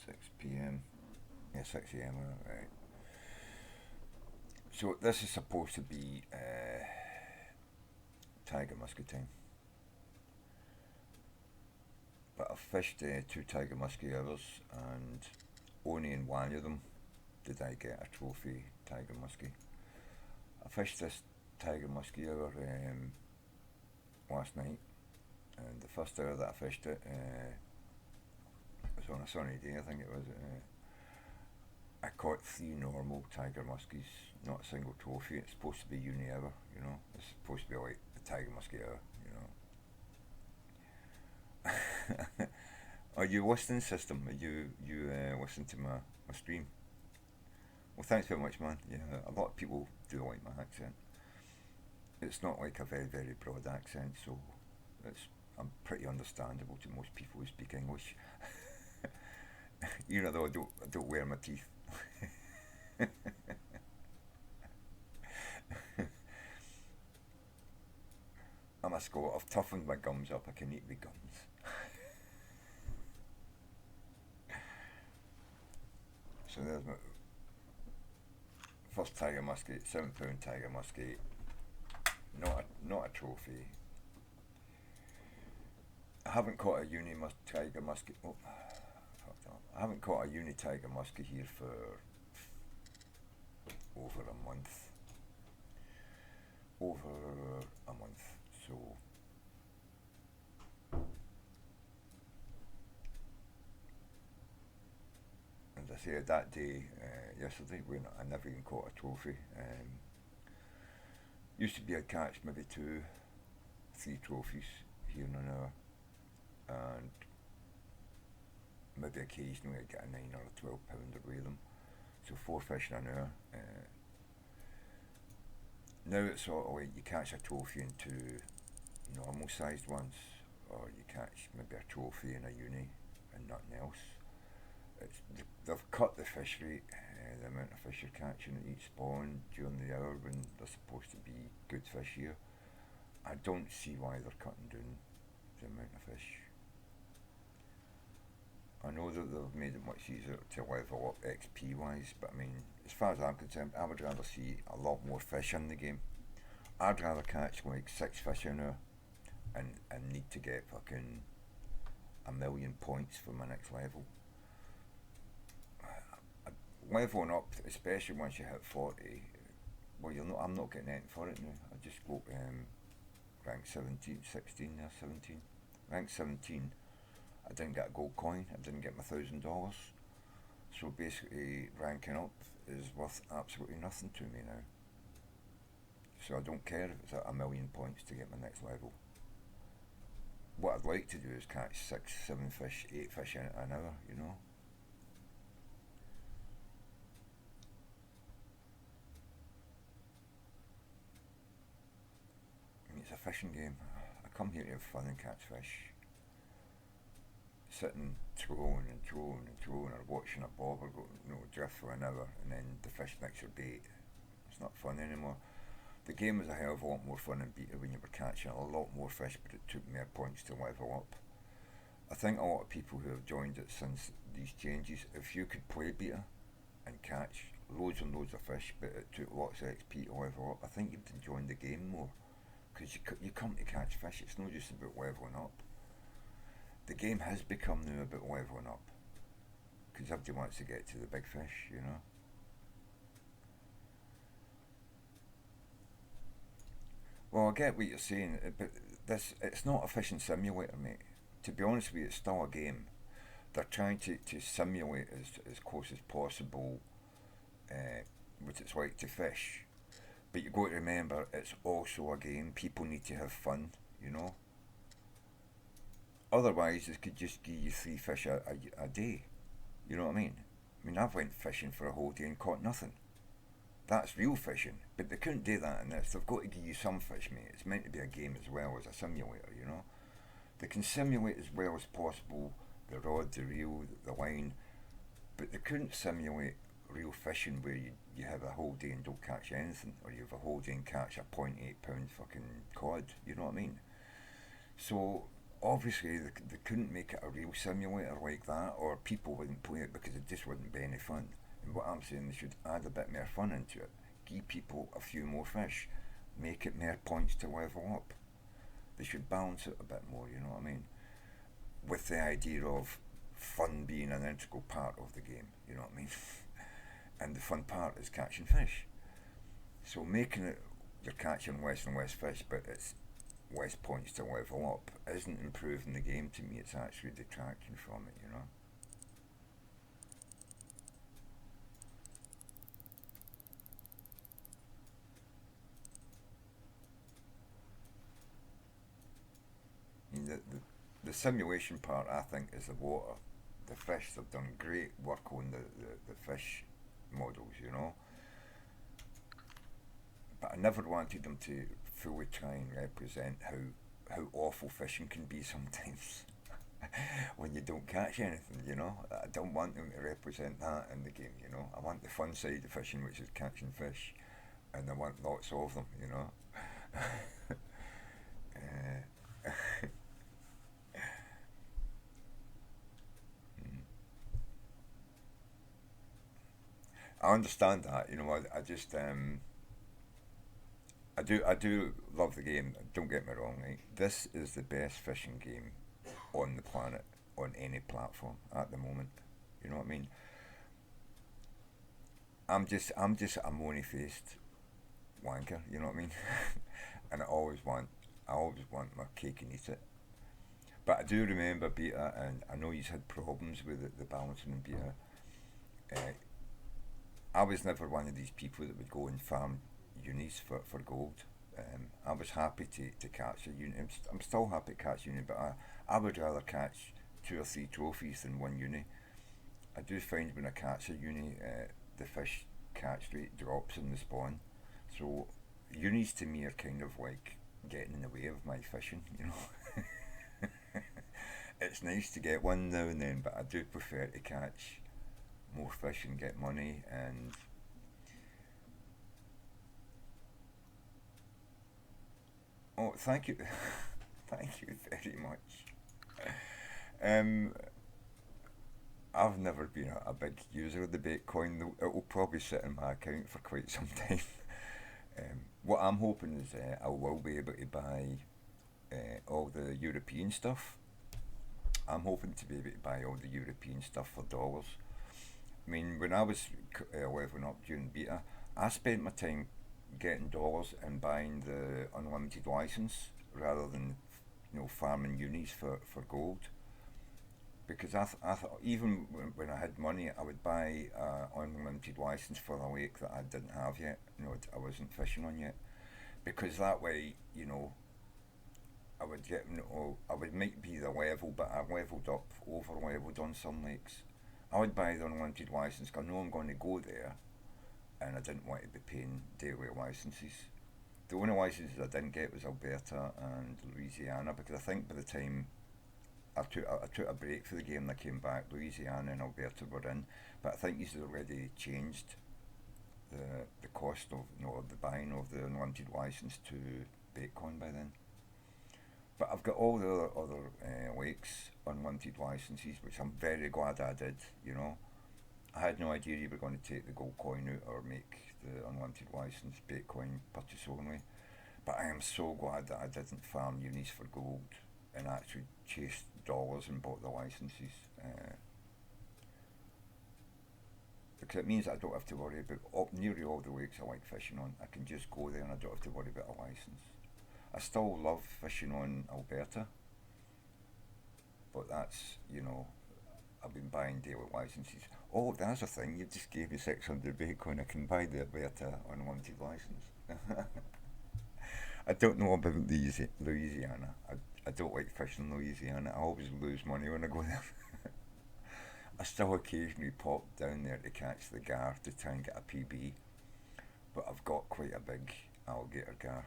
6 p.m. Yeah, 6 a.m. Right. So this is supposed to be tiger muskie time, but I fished two tiger muskie hours, and only in one of them did I get a trophy tiger muskie. I fished this tiger muskie hour last night, and the first hour that I fished it was on a sunny day. I think it was. I caught three normal tiger muskies, not a single trophy. It's supposed to be uni hour, you know. It's supposed to be like the tiger muskie hour, you know. Are you listening, system? Are you listen to my stream? Well, thanks very much, man. Yeah, a lot of people do like my accent. It's not like a very very broad accent, so it's I'm pretty understandable to most people who speak English. Even though I don't wear my teeth. I'm a Scot. I've toughened my gums up. I can eat with gums. So there's my first tiger muskie, £7 tiger muskie. Not a trophy. I haven't caught a tiger muskie. Oh, fucked up. I haven't caught a uni tiger muskie here for over a month. Over a month. So as I said that day yesterday when I never even caught a trophy. Used to be I'd catch maybe two, three trophies here and there, and maybe occasionally I'd get a 9 or a £12 with them. So four fish in an hour. Now it's sort of like you catch a trophy in two normal sized ones, or you catch maybe a trophy in a uni and nothing else. They've cut the fish rate, the amount of fish you're catching at each spawn during the hour when they're supposed to be good fish here. I don't see why they're cutting down the amount of fish. I know that they've made it much easier to level up XP wise, but I mean, as far as I'm concerned, I would rather see a lot more fish in the game. I'd rather catch like six fish in there and need to get fucking a million points for my next level. Leveling up, especially once you hit 40, well, you're not. I'm not getting anything for it now. I just got rank 17, 16 there, 17. Rank 17, I didn't get a gold coin. I didn't get my $1,000. So basically, ranking up is worth absolutely nothing to me now. So I don't care if it's a million points to get my next level. What I'd like to do is catch six, seven fish, eight fish in an hour, you know. I mean, it's a fishing game. I come here to have fun and catch fish. Sitting throwing and throwing and throwing, or watching a bobber go drift for an hour, and then the fish makes your bait. It's not fun anymore. The game was a hell of a lot more fun and beater when you were catching a lot more fish, but it took more points to level up. I think a lot of people who have joined it since these changes, if you could play beater and catch loads and loads of fish, but it took lots of XP to level up, I think you'd enjoy the game more. Because you come to catch fish, it's not just about leveling up. The game has become now about leveling up. Because everybody wants to get to the big fish, you know. Well, I get what you're saying, but it's not a fishing simulator, mate. To be honest with you, it's still a game. They're trying to simulate as close as possible what it's like to fish. But you've got to remember, it's also a game. People need to have fun, you know. Otherwise, it could just give you three fish a day. You know what I mean? I mean, I've went fishing for a whole day and caught nothing. That's real fishing, but they couldn't do that in this. They've got to give you some fish, mate. It's meant to be a game as well as a simulator, you know. They can simulate as well as possible the rod, the reel, the line, but they couldn't simulate real fishing where you have a whole day and don't catch anything, or you have a whole day and catch a £0.8 fucking cod. You know what I mean? So obviously they couldn't make it a real simulator like that, or people wouldn't play it because it just wouldn't be any fun. And what I'm saying, they should add a bit more fun into it, give people a few more fish, make it more points to level up. They should balance it a bit more, you know what I mean? With the idea of fun being an integral part of the game, you know what I mean? And the fun part is catching fish. So making it you're catching less and less fish, but it's less points to level up, isn't improving the game to me. It's actually detracting from it, you know. I mean, the simulation part, I think, is the water. The fish, they've done great work on the fish models, you know. But I never wanted them to fully try and represent how awful fishing can be sometimes when you don't catch anything, you know. I don't want them to represent that in the game, you know. I want the fun side of fishing, which is catching fish, and I want lots of them, you know. uh, I understand that, you know. I just I do love the game. Don't get me wrong, right? This is the best fishing game on the planet on any platform at the moment. You know what I mean? I'm just a money faced wanker. You know what I mean? And I always want my cake and eat it. But I do remember beta, and I know he's had problems with the balancing in beta. Uh, I was never one of these people that would go and farm unis for gold. I was happy to catch a uni. I'm still happy to catch uni, but I would rather catch two or three trophies than one uni. I do find when I catch a uni, the fish catch rate drops in the spawn. So unis to me are kind of like getting in the way of my fishing, you know. It's nice to get one now and then, but I do prefer to catch more fish and get money. And oh, thank you, thank you very much. Um, I've never been a big user of the Bitcoin, though it will probably sit in my account for quite some time. What I'm hoping is I will be able to buy all the European stuff. I'm hoping to be able to buy all the European stuff for dollars. I mean, when I was leveling up during beta, I spent my time getting dollars and buying the unlimited license rather than farming unis for gold. Because I thought even when I had money, I would buy unlimited license for a lake that I didn't have yet. I wasn't fishing on yet. Because that way, I would get, I would might be the level, but I leveled up, over leveled on some lakes. I would buy the unlimited license because I know I'm going to go there, and I didn't want to be paying daily licenses. The only licenses I didn't get was Alberta and Louisiana because I think by the time I took a break for the game and I came back, Louisiana and Alberta were in, but I think he's already changed the cost of the buying of the unlimited license to Bitcoin by then. But I've got all the other lakes unlimited licenses, which I'm very glad I did. I had no idea you were going to take the gold coin out or make the unlimited license Bitcoin purchase only. But I am so glad that I didn't farm unis for gold and actually chased dollars and bought the licenses. Because it means I don't have to worry about nearly all the lakes I like fishing on. I can just go there and I don't have to worry about a license. I still love fishing on Alberta, but I've been buying daily licenses. Oh, that's a thing. You just gave me 600 Bitcoin. I can buy the Alberta unlimited license. I don't know about Louisiana. I don't like fishing in Louisiana. I always lose money when I go there. I still occasionally pop down there to catch the gar to try and get a PB, but I've got quite a big alligator gar,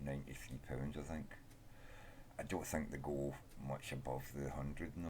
93 pounds I think. I don't think they go much above the 100 now.